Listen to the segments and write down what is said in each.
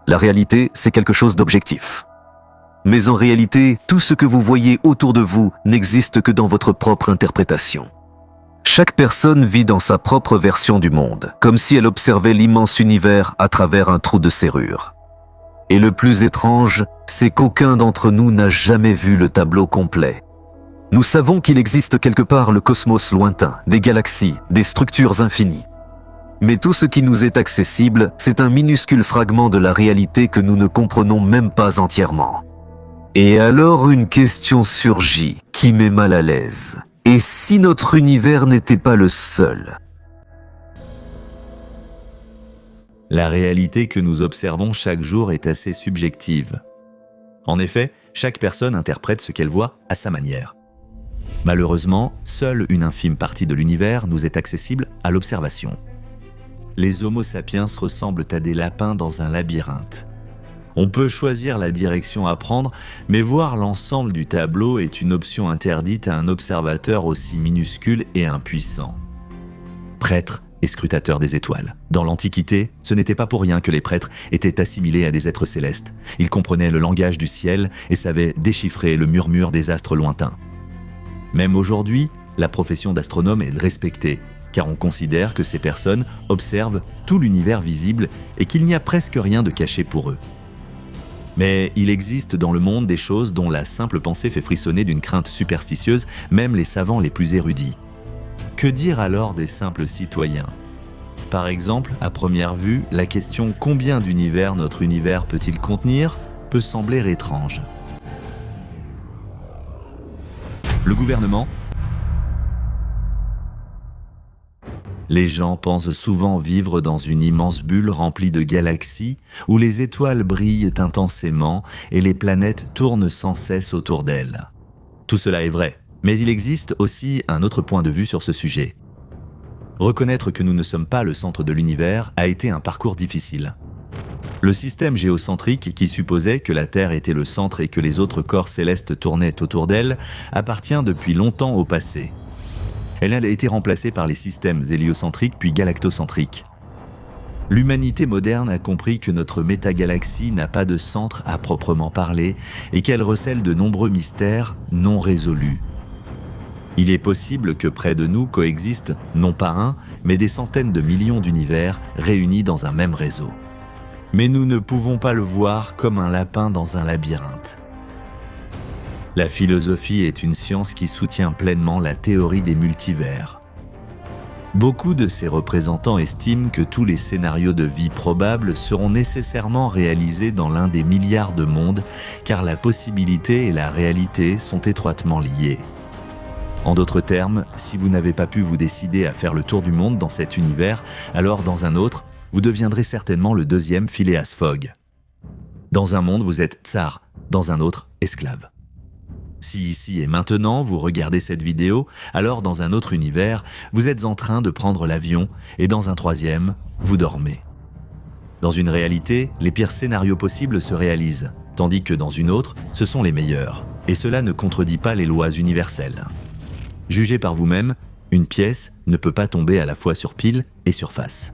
La réalité, c'est quelque chose d'objectif. Mais en réalité, tout ce que vous voyez autour de vous n'existe que dans votre propre interprétation. Chaque personne vit dans sa propre version du monde, comme si elle observait l'immense univers à travers un trou de serrure. Et le plus étrange, c'est qu'aucun d'entre nous n'a jamais vu le tableau complet. Nous savons qu'il existe quelque part le cosmos lointain, des galaxies, des structures infinies. Mais tout ce qui nous est accessible, c'est un minuscule fragment de la réalité que nous ne comprenons même pas entièrement. Et alors une question surgit qui met mal à l'aise. Et si notre univers n'était pas le seul ? La réalité que nous observons chaque jour est assez subjective. En effet, chaque personne interprète ce qu'elle voit à sa manière. Malheureusement, seule une infime partie de l'univers nous est accessible à l'observation. Les Homo sapiens ressemblent à des lapins dans un labyrinthe. On peut choisir la direction à prendre, mais voir l'ensemble du tableau est une option interdite à un observateur aussi minuscule et impuissant. Prêtre et scrutateur des étoiles. Dans l'Antiquité, ce n'était pas pour rien que les prêtres étaient assimilés à des êtres célestes. Ils comprenaient le langage du ciel et savaient déchiffrer le murmure des astres lointains. Même aujourd'hui, la profession d'astronome est respectée, car on considère que ces personnes observent tout l'univers visible et qu'il n'y a presque rien de caché pour eux. Mais il existe dans le monde des choses dont la simple pensée fait frissonner d'une crainte superstitieuse, même les savants les plus érudits. Que dire alors des simples citoyens ? Par exemple, à première vue, la question « Combien d'univers notre univers peut-il contenir ?» peut sembler étrange. Le gouvernement ? Les gens pensent souvent vivre dans une immense bulle remplie de galaxies où les étoiles brillent intensément et les planètes tournent sans cesse autour d'elles. Tout cela est vrai, mais il existe aussi un autre point de vue sur ce sujet. Reconnaître que nous ne sommes pas le centre de l'univers a été un parcours difficile. Le système géocentrique, qui supposait que la Terre était le centre et que les autres corps célestes tournaient autour d'elle, appartient depuis longtemps au passé. Elle a été remplacée par les systèmes héliocentriques puis galactocentriques. L'humanité moderne a compris que notre métagalaxie n'a pas de centre à proprement parler et qu'elle recèle de nombreux mystères non résolus. Il est possible que près de nous coexistent non pas un, mais des centaines de millions d'univers réunis dans un même réseau. Mais nous ne pouvons pas le voir comme un lapin dans un labyrinthe. La philosophie est une science qui soutient pleinement la théorie des multivers. Beaucoup de ses représentants estiment que tous les scénarios de vie probables seront nécessairement réalisés dans l'un des milliards de mondes, car la possibilité et la réalité sont étroitement liées. En d'autres termes, si vous n'avez pas pu vous décider à faire le tour du monde dans cet univers, alors dans un autre, vous deviendrez certainement le deuxième Phileas Fogg. Dans un monde, vous êtes tsar, dans un autre, esclave. Si ici et maintenant vous regardez cette vidéo, alors dans un autre univers, vous êtes en train de prendre l'avion et dans un troisième, vous dormez. Dans une réalité, les pires scénarios possibles se réalisent, tandis que dans une autre, ce sont les meilleurs. Et cela ne contredit pas les lois universelles. Jugez par vous-même, une pièce ne peut pas tomber à la fois sur pile et sur face.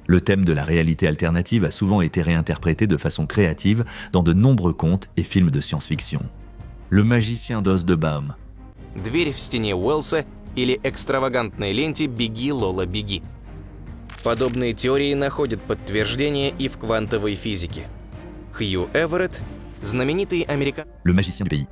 Le thème de la réalité alternative a souvent été réinterprété de façon créative dans de nombreux contes et films de science-fiction. Le magicien d'Oz de Baum. Дверь в стене Уэллса или экстравагантной ленте «Беги, Лола, беги». Подобные теории находят подтверждение и в квантовой физике. Хью Эверетт, знаменитый американский, Le magicien du pays.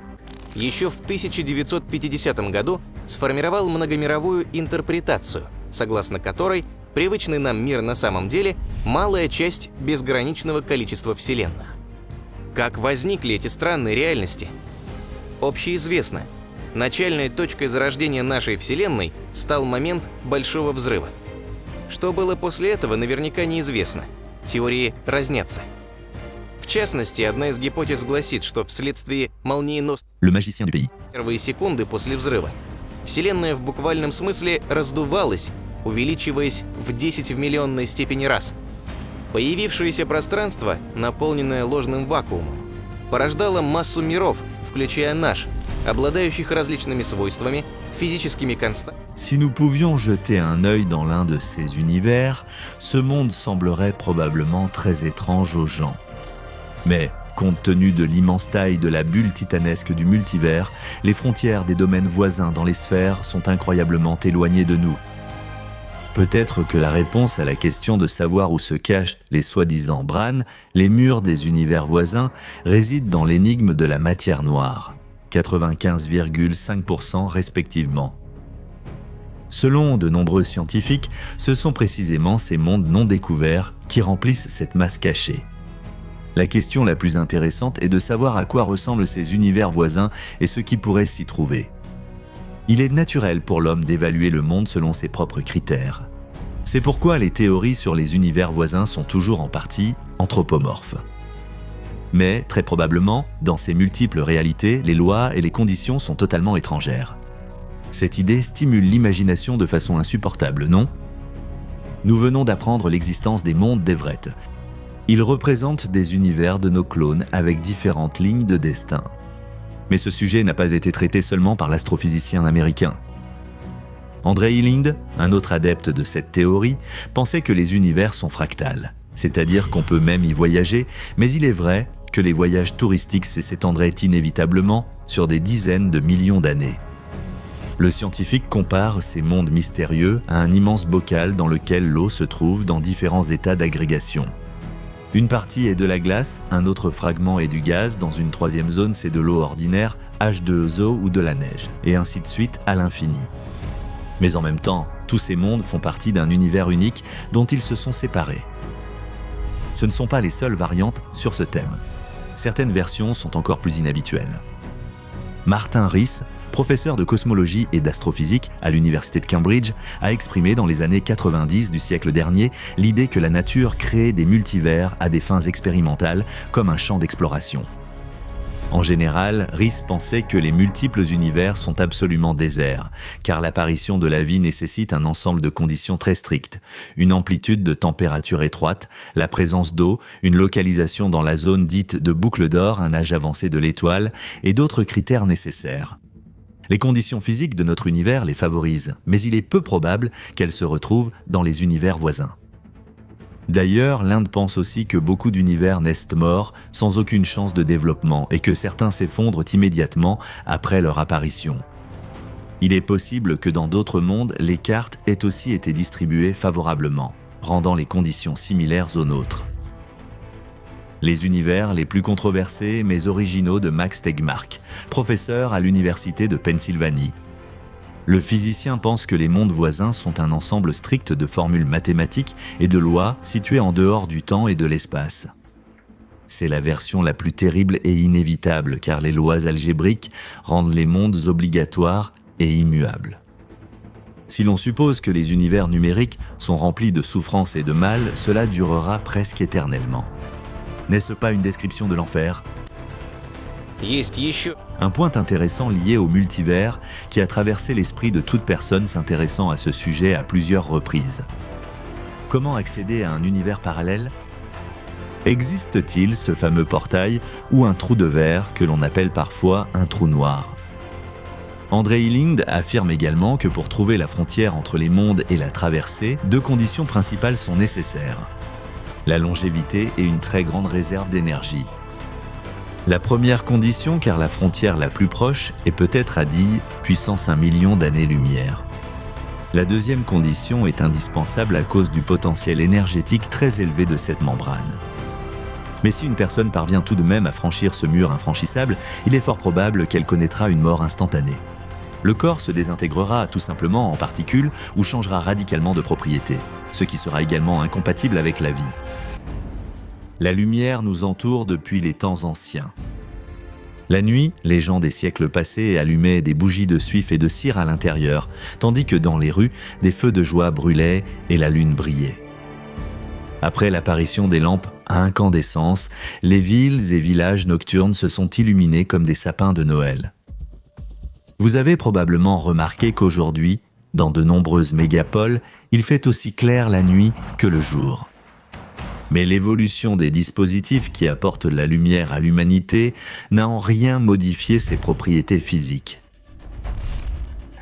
еще в 1950 году сформировал многомировую интерпретацию, согласно которой привычный нам мир на самом деле малая часть безграничного количества вселенных. Как возникли эти странные реальности? Общеизвестно. Начальной точкой зарождения нашей Вселенной стал момент Большого Взрыва. Что было после этого, наверняка неизвестно. Теории разнятся. В частности, одна из гипотез гласит, что вследствие молниеносной Le magicien du pays. первые секунды после взрыва Вселенная в буквальном смысле раздувалась, увеличиваясь в 10 в миллионной степени раз. Появившееся пространство, наполненное ложным вакуумом, порождало массу миров, включая наш, обладающих различными свойствами, физическими константами. Si nous pouvions jeter un œil dans l'un de ces univers, ce monde semblerait probablement très étrange aux gens. Mais, compte tenu de l'immense taille de la bulle titanesque du multivers, les frontières des domaines voisins dans les sphères sont incroyablement éloignées de nous. Peut-être que la réponse à la question de savoir où se cachent les soi-disant Bran, les murs des univers voisins, réside dans l'énigme de la matière noire, 95,5% respectivement. Selon de nombreux scientifiques, ce sont précisément ces mondes non découverts qui remplissent cette masse cachée. La question la plus intéressante est de savoir à quoi ressemblent ces univers voisins et ce qui pourrait s'y trouver. Il est naturel pour l'homme d'évaluer le monde selon ses propres critères. C'est pourquoi les théories sur les univers voisins sont toujours en partie anthropomorphes. Mais, très probablement, dans ces multiples réalités, les lois et les conditions sont totalement étrangères. Cette idée stimule l'imagination de façon insupportable, non ? Nous venons d'apprendre l'existence des mondes d'Everett. Ils représentent des univers de nos clones avec différentes lignes de destin. Mais ce sujet n'a pas été traité seulement par l'astrophysicien américain. André Hillind, un autre adepte de cette théorie, pensait que les univers sont fractales, c'est-à-dire qu'on peut même y voyager, mais il est vrai que les voyages touristiques s'étendraient inévitablement sur des dizaines de millions d'années. Le scientifique compare ces mondes mystérieux à un immense bocal dans lequel l'eau se trouve dans différents états d'agrégation. Une partie est de la glace, un autre fragment est du gaz, dans une troisième zone c'est de l'eau ordinaire, H2O ou de la neige, et ainsi de suite à l'infini. Mais en même temps, tous ces mondes font partie d'un univers unique dont ils se sont séparés. Ce ne sont pas les seules variantes sur ce thème. Certaines versions sont encore plus inhabituelles. Martin Rees, professeur de cosmologie et d'astrophysique à l'université de Cambridge, a exprimé dans les années 90 du siècle dernier l'idée que la nature crée des multivers à des fins expérimentales comme un champ d'exploration. En général, Rees pensait que les multiples univers sont absolument déserts, car l'apparition de la vie nécessite un ensemble de conditions très strictes, une amplitude de température étroite, la présence d'eau, une localisation dans la zone dite de boucle d'or, un âge avancé de l'étoile, et d'autres critères nécessaires. Les conditions physiques de notre univers les favorisent, mais il est peu probable qu'elles se retrouvent dans les univers voisins. D'ailleurs, l'Inde pense aussi que beaucoup d'univers naissent morts, sans aucune chance de développement, et que certains s'effondrent immédiatement après leur apparition. Il est possible que dans d'autres mondes, les cartes aient aussi été distribuées favorablement, rendant les conditions similaires aux nôtres. Les univers les plus controversés mais originaux de Max Tegmark, professeur à l'université de Pennsylvanie. Le physicien pense que les mondes voisins sont un ensemble strict de formules mathématiques et de lois situées en dehors du temps et de l'espace. C'est la version la plus terrible et inévitable car les lois algébriques rendent les mondes obligatoires et immuables. Si l'on suppose que les univers numériques sont remplis de souffrance et de mal, cela durera presque éternellement. N'est-ce pas une description de l'enfer ? Un point intéressant lié au multivers qui a traversé l'esprit de toute personne s'intéressant à ce sujet à plusieurs reprises. Comment accéder à un univers parallèle ? Existe-t-il ce fameux portail ou un trou de verre que l'on appelle parfois un trou noir ? André Hillind affirme également que pour trouver la frontière entre les mondes et la traversée, deux conditions principales sont nécessaires. La longévité et une très grande réserve d'énergie. La première condition, car la frontière la plus proche est peut-être à 10 puissance 1 million d'années-lumière. La deuxième condition est indispensable à cause du potentiel énergétique très élevé de cette membrane. Mais si une personne parvient tout de même à franchir ce mur infranchissable, il est fort probable qu'elle connaîtra une mort instantanée. Le corps se désintégrera tout simplement en particules ou changera radicalement de propriété, ce qui sera également incompatible avec la vie. La lumière nous entoure depuis les temps anciens. La nuit, les gens des siècles passés allumaient des bougies de suif et de cire à l'intérieur, tandis que dans les rues, des feux de joie brûlaient et la lune brillait. Après l'apparition des lampes à incandescence, les villes et villages nocturnes se sont illuminés comme des sapins de Noël. Vous avez probablement remarqué qu'aujourd'hui, dans de nombreuses mégapoles, il fait aussi clair la nuit que le jour. Mais l'évolution des dispositifs qui apportent de la lumière à l'humanité n'a en rien modifié ses propriétés physiques.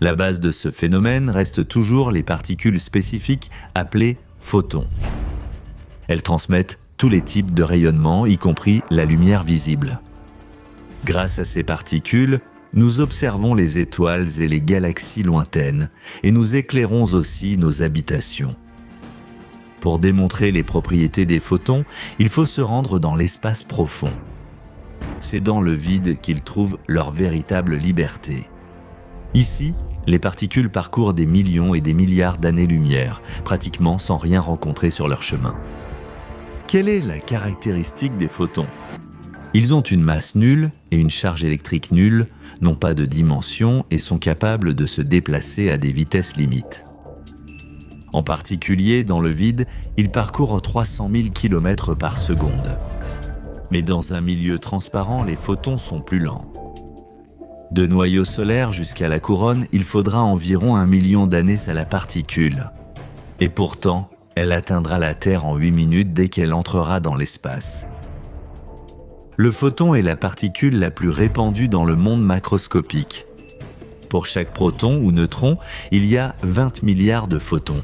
La base de ce phénomène reste toujours les particules spécifiques appelées photons. Elles transmettent tous les types de rayonnement, y compris la lumière visible. Grâce à ces particules, nous observons les étoiles et les galaxies lointaines et nous éclairons aussi nos habitations. Pour démontrer les propriétés des photons, il faut se rendre dans l'espace profond. C'est dans le vide qu'ils trouvent leur véritable liberté. Ici, les particules parcourent des millions et des milliards d'années-lumière, pratiquement sans rien rencontrer sur leur chemin. Quelle est la caractéristique des photons ? Ils ont une masse nulle et une charge électrique nulle, n'ont pas de dimension et sont capables de se déplacer à des vitesses limites. En particulier, dans le vide, ils parcourent 300 000 km par seconde. Mais dans un milieu transparent, les photons sont plus lents. De noyau solaire jusqu'à la couronne, il faudra environ 1 million d'années à la particule. Et pourtant, elle atteindra la Terre en 8 minutes dès qu'elle entrera dans l'espace. Le photon est la particule la plus répandue dans le monde macroscopique. Pour chaque proton ou neutron, il y a 20 milliards de photons.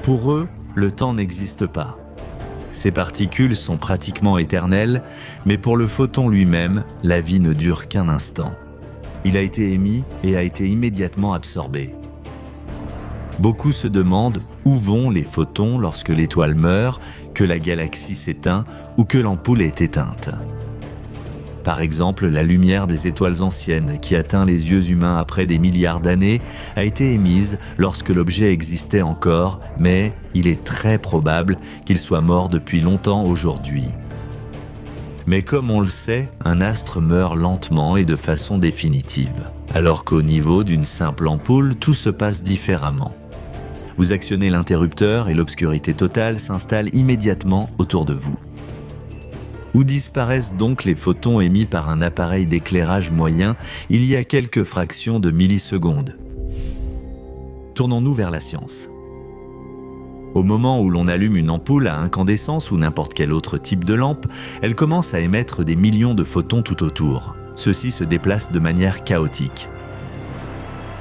Pour eux, le temps n'existe pas. Ces particules sont pratiquement éternelles, mais pour le photon lui-même, la vie ne dure qu'un instant. Il a été émis et a été immédiatement absorbé. Beaucoup se demandent où vont les photons lorsque l'étoile meurt, que la galaxie s'éteint ou que l'ampoule est éteinte. Par exemple, la lumière des étoiles anciennes, qui atteint les yeux humains après des milliards d'années, a été émise lorsque l'objet existait encore, mais il est très probable qu'il soit mort depuis longtemps aujourd'hui. Mais comme on le sait, un astre meurt lentement et de façon définitive, alors qu'au niveau d'une simple ampoule, tout se passe différemment. Vous actionnez l'interrupteur et l'obscurité totale s'installe immédiatement autour de vous. Où disparaissent donc les photons émis par un appareil d'éclairage moyen il y a quelques fractions de millisecondes. Tournons-nous vers la science. Au moment où l'on allume une ampoule à incandescence ou n'importe quel autre type de lampe, elle commence à émettre des millions de photons tout autour. Ceux-ci se déplacent de manière chaotique.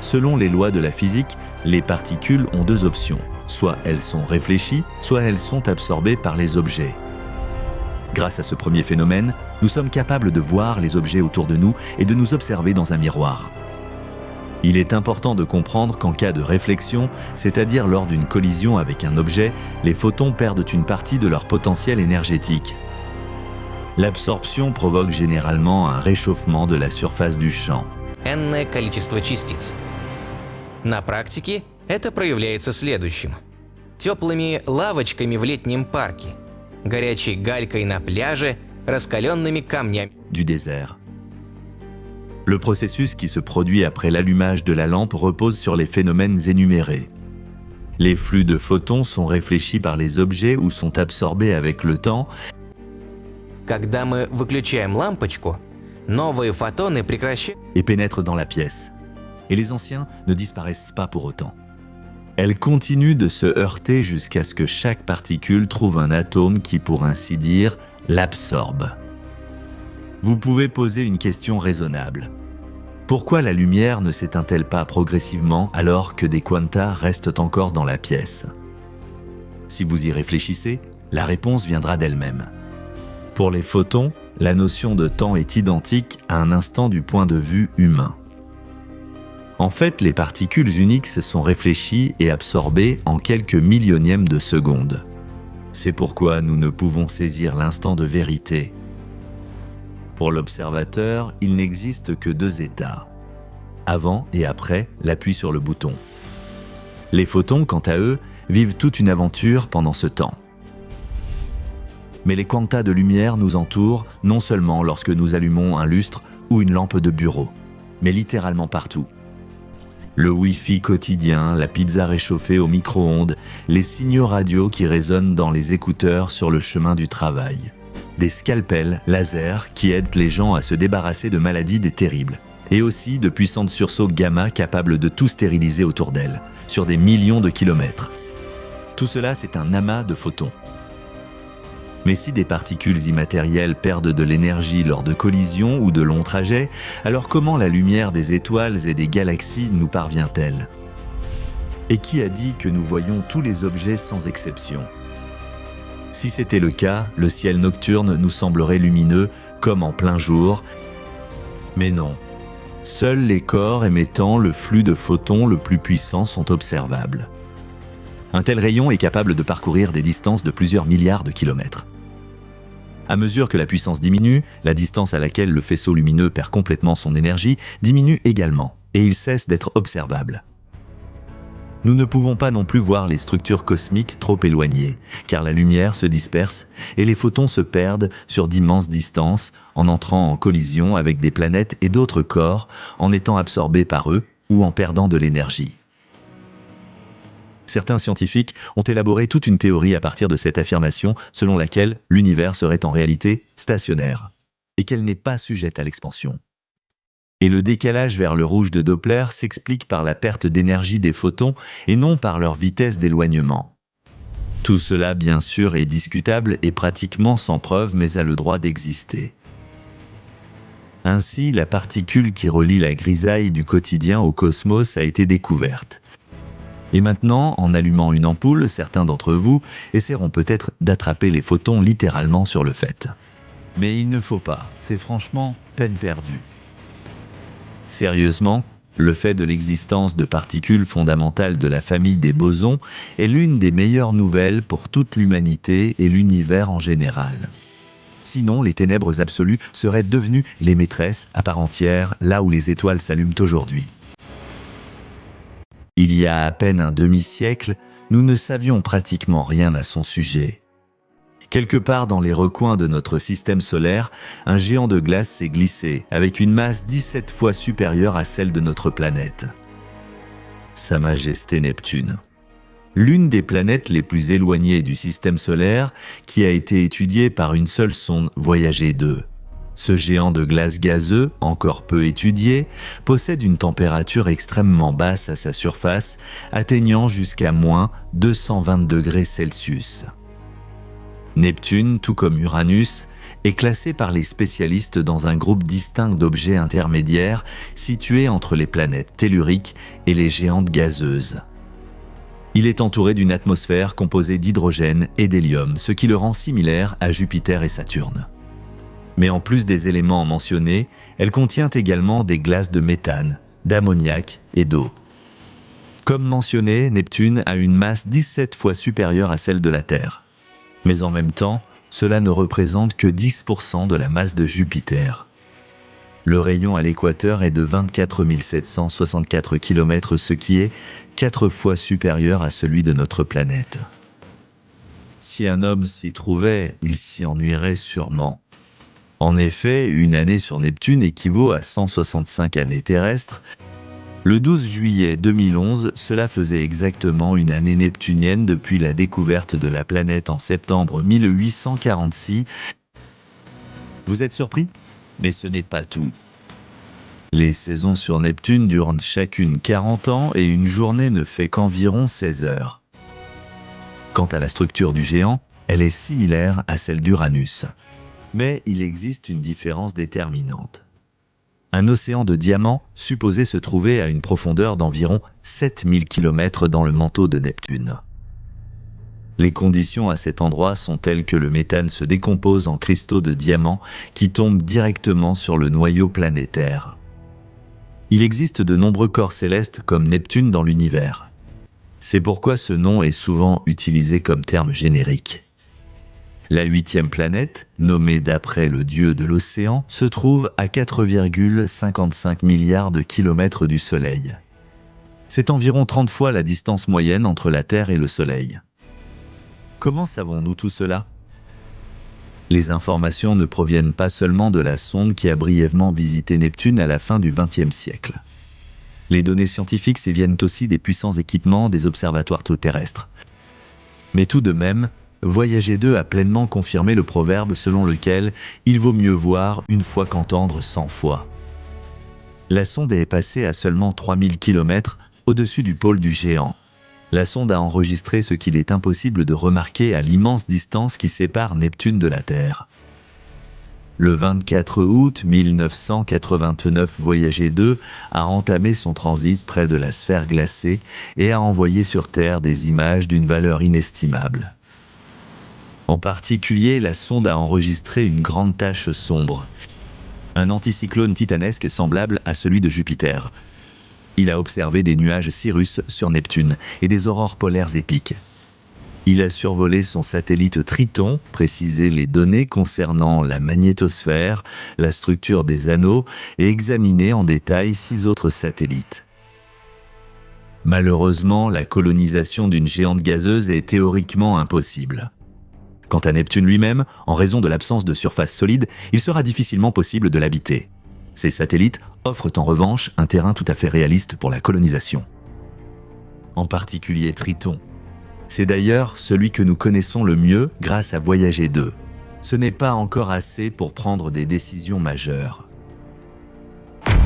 Selon les lois de la physique, les particules ont deux options. Soit elles sont réfléchies, soit elles sont absorbées par les objets. Grâce à ce premier phénomène, nous sommes capables de voir les objets autour de nous et de nous observer dans un miroir. Il est important de comprendre qu'en cas de réflexion, c'est-à-dire lors d'une collision avec un objet, les photons perdent une partie de leur potentiel énergétique. L'absorption provoque généralement un réchauffement de la surface du champ. Энное количество частиц. На практике это проявляется следующим. Теплыми лавочками в летнем парке, горячей галькой на пляже, раскаленными камнями. Du désert. Le processus qui se produit après l'allumage de la lampe repose sur les phénomènes énumérés. Les flux de photons sont réfléchis par les objets ou sont absorbés avec le temps. Когда мы выключаем лампочку, новые фотоны прекращают Et pénètrent dans la pièce. Et les anciens ne disparaissent pas pour autant. Elles continuent de se heurter jusqu'à ce que chaque particule trouve un atome qui, pour ainsi dire, l'absorbe. Vous pouvez poser une question raisonnable. Pourquoi la lumière ne s'éteint-elle pas progressivement alors que des quantas restent encore dans la pièce? Si vous y réfléchissez, la réponse viendra d'elle-même. Pour les photons, la notion de temps est identique à un instant du point de vue humain. En fait, les particules uniques se sont réfléchies et absorbées en quelques millionièmes de seconde. C'est pourquoi nous ne pouvons saisir l'instant de vérité. Pour l'observateur, il n'existe que deux états. Avant et après l'appui sur le bouton. Les photons, quant à eux, vivent toute une aventure pendant ce temps. Mais les quantas de lumière nous entourent non seulement lorsque nous allumons un lustre ou une lampe de bureau, mais littéralement partout. Le Wi-Fi quotidien, la pizza réchauffée au micro-ondes, les signaux radio qui résonnent dans les écouteurs sur le chemin du travail. Des scalpels laser qui aident les gens à se débarrasser de maladies des terribles. Et aussi de puissantes sursauts gamma capables de tout stériliser autour d'elles, sur des millions de kilomètres. Tout cela, c'est un amas de photons. Mais si des particules immatérielles perdent de l'énergie lors de collisions ou de longs trajets, alors comment la lumière des étoiles et des galaxies nous parvient-elle? Et qui a dit que nous voyons tous les objets sans exception? Si c'était le cas, le ciel nocturne nous semblerait lumineux comme en plein jour. Mais non. Seuls les corps émettant le flux de photons le plus puissant sont observables. Un tel rayon est capable de parcourir des distances de plusieurs milliards de kilomètres. À mesure que la puissance diminue, la distance à laquelle le faisceau lumineux perd complètement son énergie diminue également, et il cesse d'être observable. Nous ne pouvons pas non plus voir les structures cosmiques trop éloignées, car la lumière se disperse et les photons se perdent sur d'immenses distances en entrant en collision avec des planètes et d'autres corps, en étant absorbés par eux ou en perdant de l'énergie. Certains scientifiques ont élaboré toute une théorie à partir de cette affirmation selon laquelle l'univers serait en réalité stationnaire et qu'elle n'est pas sujette à l'expansion. Et le décalage vers le rouge de Doppler s'explique par la perte d'énergie des photons et non par leur vitesse d'éloignement. Tout cela, bien sûr, est discutable et pratiquement sans preuve, mais a le droit d'exister. Ainsi, la particule qui relie la grisaille du quotidien au cosmos a été découverte. Et maintenant, en allumant une ampoule, certains d'entre vous essaieront peut-être d'attraper les photons littéralement sur le fait. Mais il ne faut pas, c'est franchement peine perdue. Sérieusement, le fait de l'existence de particules fondamentales de la famille des bosons est l'une des meilleures nouvelles pour toute l'humanité et l'univers en général. Sinon, les ténèbres absolues seraient devenues les maîtresses à part entière là où les étoiles s'allument aujourd'hui. Il y a à peine un demi-siècle, nous ne savions pratiquement rien à son sujet. Quelque part dans les recoins de notre système solaire, un géant de glace s'est glissé, avec une masse 17 fois supérieure à celle de notre planète. Sa Majesté Neptune. L'une des planètes les plus éloignées du système solaire, qui a été étudiée par une seule sonde Voyager 2. Ce géant de glace gazeux, encore peu étudié, possède une température extrêmement basse à sa surface, atteignant jusqu'à moins 220 degrés Celsius. Neptune, tout comme Uranus, est classé par les spécialistes dans un groupe distinct d'objets intermédiaires situés entre les planètes telluriques et les géantes gazeuses. Il est entouré d'une atmosphère composée d'hydrogène et d'hélium, ce qui le rend similaire à Jupiter et Saturne. Mais en plus des éléments mentionnés, elle contient également des glaces de méthane, d'ammoniac et d'eau. Comme mentionné, Neptune a une masse 17 fois supérieure à celle de la Terre. Mais en même temps, cela ne représente que 10% de la masse de Jupiter. Le rayon à l'équateur est de 24 764 km, ce qui est 4 fois supérieur à celui de notre planète. Si un homme s'y trouvait, il s'y ennuierait sûrement. En effet, une année sur Neptune équivaut à 165 années terrestres. Le 12 juillet 2011, cela faisait exactement une année neptunienne depuis la découverte de la planète en septembre 1846. Vous êtes surpris? Mais ce n'est pas tout. Les saisons sur Neptune durent chacune 40 ans et une journée ne fait qu'environ 16 heures. Quant à la structure du géant, elle est similaire à celle d'Uranus. Mais il existe une différence déterminante. Un océan de diamants supposé se trouver à une profondeur d'environ 7000 km dans le manteau de Neptune. Les conditions à cet endroit sont telles que le méthane se décompose en cristaux de diamants qui tombent directement sur le noyau planétaire. Il existe de nombreux corps célestes comme Neptune dans l'univers. C'est pourquoi ce nom est souvent utilisé comme terme générique. La 8e planète, nommée d'après le dieu de l'océan, se trouve à 4,55 milliards de kilomètres du Soleil. C'est environ 30 fois la distance moyenne entre la Terre et le Soleil. Comment savons-nous tout cela? Les informations ne proviennent pas seulement de la sonde qui a brièvement visité Neptune à la fin du XXe siècle. Les données scientifiques viennent aussi des puissants équipements des observatoires terrestres. Mais tout de même, Voyager 2 a pleinement confirmé le proverbe selon lequel il vaut mieux voir une fois qu'entendre 100 fois. La sonde est passée à seulement 3000 km au-dessus du pôle du géant. La sonde a enregistré ce qu'il est impossible de remarquer à l'immense distance qui sépare Neptune de la Terre. Le 24 août 1989, Voyager 2 a entamé son transit près de la sphère glacée et a envoyé sur Terre des images d'une valeur inestimable. En particulier, la sonde a enregistré une grande tache sombre, un anticyclone titanesque semblable à celui de Jupiter. Il a observé des nuages cirrus sur Neptune et des aurores polaires épiques. Il a survolé son satellite Triton, précisé les données concernant la magnétosphère, la structure des anneaux et examiné en détail 6 autres satellites. Malheureusement, la colonisation d'une géante gazeuse est théoriquement impossible. Quant à Neptune lui-même, en raison de l'absence de surface solide, il sera difficilement possible de l'habiter. Ces satellites offrent en revanche un terrain tout à fait réaliste pour la colonisation. En particulier Triton. C'est d'ailleurs celui que nous connaissons le mieux grâce à Voyager 2. Ce n'est pas encore assez pour prendre des décisions majeures.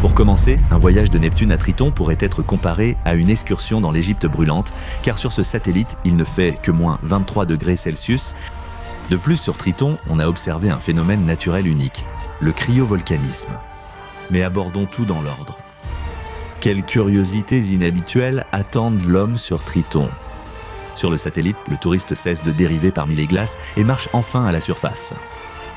Pour commencer, un voyage de Neptune à Triton pourrait être comparé à une excursion dans l'Égypte brûlante, car sur ce satellite, il ne fait que moins 23 degrés Celsius. De plus, sur Triton, on a observé un phénomène naturel unique, le cryovolcanisme. Mais abordons tout dans l'ordre. Quelles curiosités inhabituelles attendent l'homme sur Triton ? Sur le satellite, le touriste cesse de dériver parmi les glaces et marche enfin à la surface.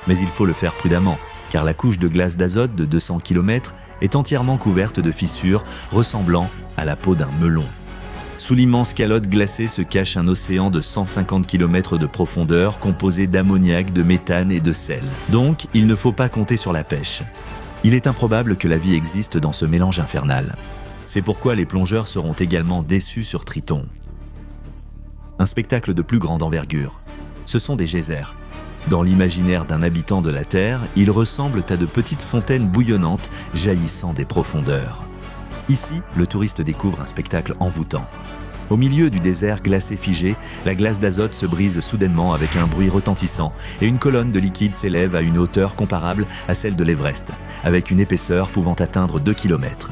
Mais il faut le faire prudemment, car la couche de glace d'azote de 200 km est entièrement couverte de fissures ressemblant à la peau d'un melon. Sous l'immense calotte glacée se cache un océan de 150 km de profondeur composé d'ammoniac, de méthane et de sel. Donc, il ne faut pas compter sur la pêche. Il est improbable que la vie existe dans ce mélange infernal. C'est pourquoi les plongeurs seront également déçus sur Triton. Un spectacle de plus grande envergure. Ce sont des geysers. Dans l'imaginaire d'un habitant de la Terre, ils ressemblent à de petites fontaines bouillonnantes jaillissant des profondeurs. Ici, le touriste découvre un spectacle envoûtant. Au milieu du désert glacé figé, la glace d'azote se brise soudainement avec un bruit retentissant et une colonne de liquide s'élève à une hauteur comparable à celle de l'Everest, avec une épaisseur pouvant atteindre 2 km.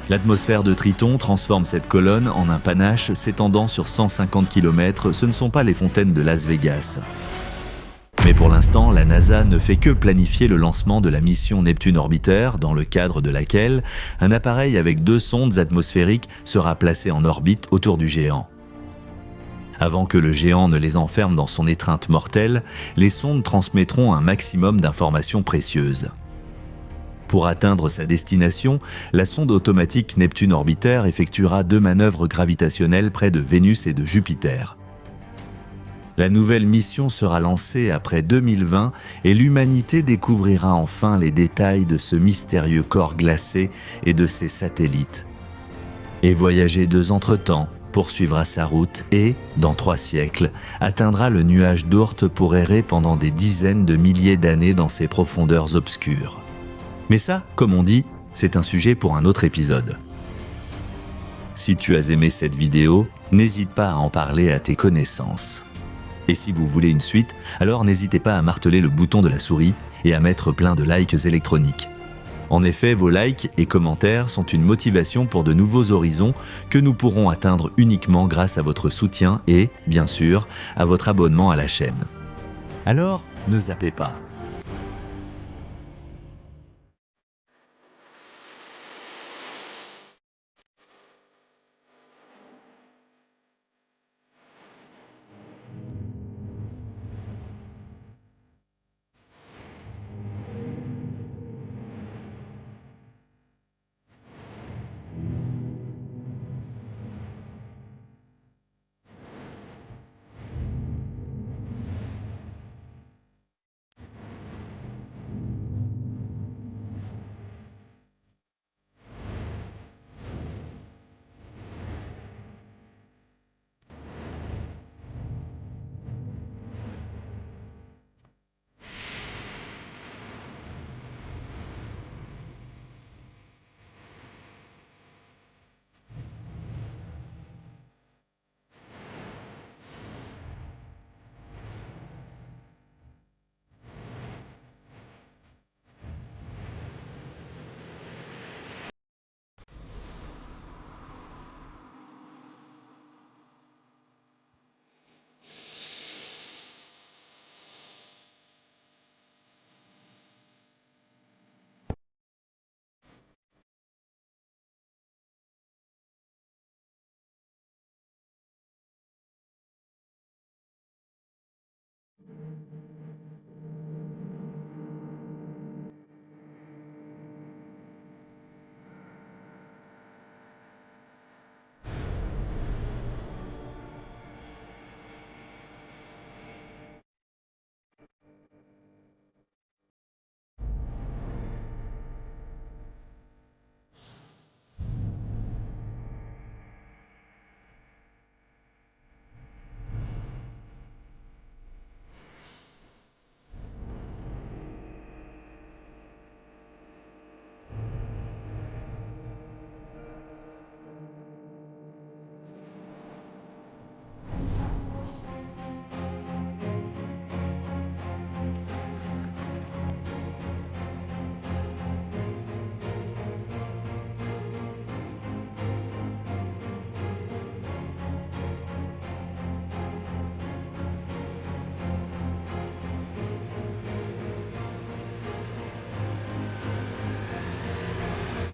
L'atmosphère de Triton transforme cette colonne en un panache s'étendant sur 150 km. Ce ne sont pas les fontaines de Las Vegas. Mais pour l'instant, la NASA ne fait que planifier le lancement de la mission Neptune Orbiter, dans le cadre de laquelle un appareil avec 2 sondes atmosphériques sera placé en orbite autour du géant. Avant que le géant ne les enferme dans son étreinte mortelle, les sondes transmettront un maximum d'informations précieuses. Pour atteindre sa destination, la sonde automatique Neptune Orbiter effectuera 2 manœuvres gravitationnelles près de Vénus et de Jupiter. La nouvelle mission sera lancée après 2020 et l'humanité découvrira enfin les détails de ce mystérieux corps glacé et de ses satellites. Et Voyager 2 entre-temps poursuivra sa route et, dans 3 siècles, atteindra le nuage d'Oort pour errer pendant des dizaines de milliers d'années dans ses profondeurs obscures. Mais ça, comme on dit, c'est un sujet pour un autre épisode. Si tu as aimé cette vidéo, n'hésite pas à en parler à tes connaissances. Et si vous voulez une suite, alors n'hésitez pas à marteler le bouton de la souris et à mettre plein de likes électroniques. En effet, vos likes et commentaires sont une motivation pour de nouveaux horizons que nous pourrons atteindre uniquement grâce à votre soutien et, bien sûr, à votre abonnement à la chaîne. Alors, ne zappez pas.